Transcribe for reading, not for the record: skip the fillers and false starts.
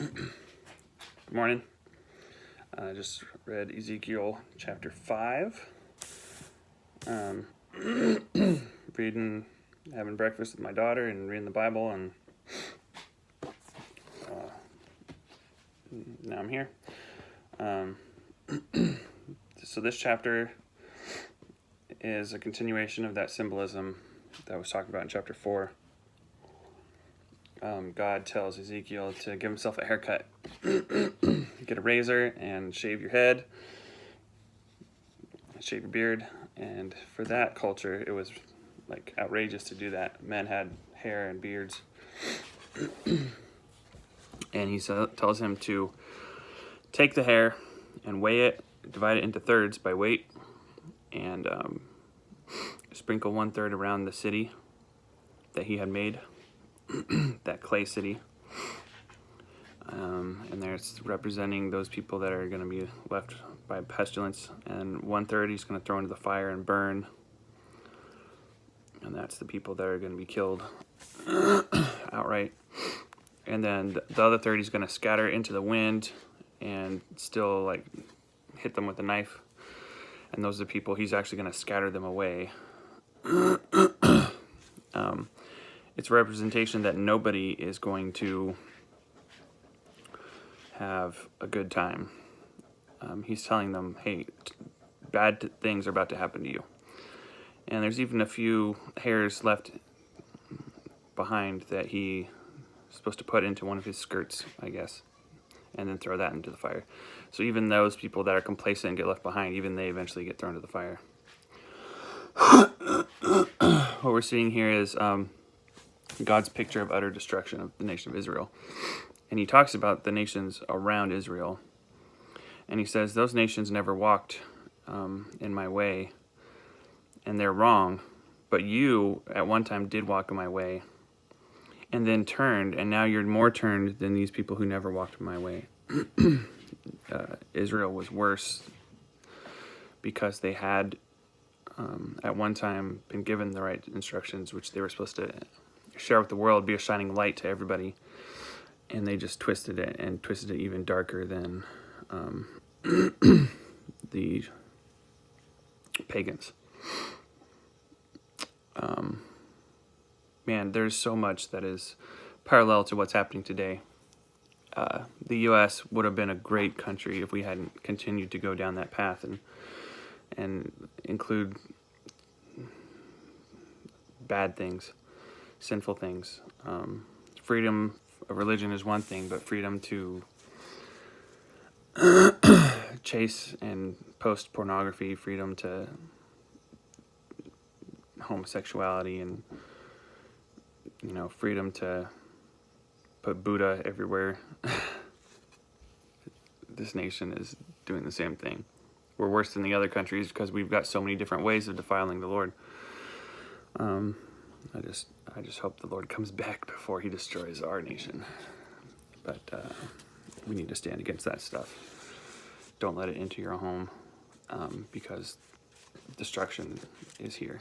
Good morning. I just read Ezekiel chapter 5. Reading, having breakfast with my daughter and reading the Bible, and now I'm here. So this chapter is a continuation of that symbolism that was talked about in chapter 4. God tells Ezekiel to give himself a haircut. Get a razor and shave your head, shave your beard. And for that culture, it was like outrageous to do that. Men had hair and beards. And he tells him to take the hair and weigh it, divide it into thirds by weight, and sprinkle 1/3 around the city that he had made, that clay city. And there's representing those people that are going to be left by pestilence, and 1/3 he's going to throw into the fire and burn, and that's the people that are going to be killed outright. And then the other 1/3 he's going to scatter into the wind and still like hit them with a knife, and those are the people he's actually going to scatter them away. It's a representation that nobody is going to have a good time. He's telling them, hey, bad things are about to happen to you. And there's even a few hairs left behind that he's supposed to put into one of his skirts, I guess, and then throw that into the fire. So even those people that are complacent and get left behind, even they eventually get thrown to the fire. What we're seeing here is God's picture of utter destruction of the nation of Israel. And he talks about the nations around Israel. And he says, those nations never walked in my way, and they're wrong. But you, at one time, did walk in my way, and then turned, and now you're more turned than these people who never walked in my way. Israel was worse because they had, at one time, been given the right instructions, which they were supposed to share with the world, be a shining light to everybody. And they just twisted it even darker than the pagans. Man, there's so much that is parallel to what's happening today. The U.S. would have been a great country if we hadn't continued to go down that path and include bad things, sinful things. Freedom of religion is one thing, but freedom to chase and post pornography, freedom to homosexuality, and freedom to put Buddha everywhere. This nation is doing the same thing. We're worse than the other countries because we've got so many different ways of defiling the Lord. I just hope the Lord comes back before he destroys our nation. But we need to stand against that stuff. Don't let it into your home, because destruction is here.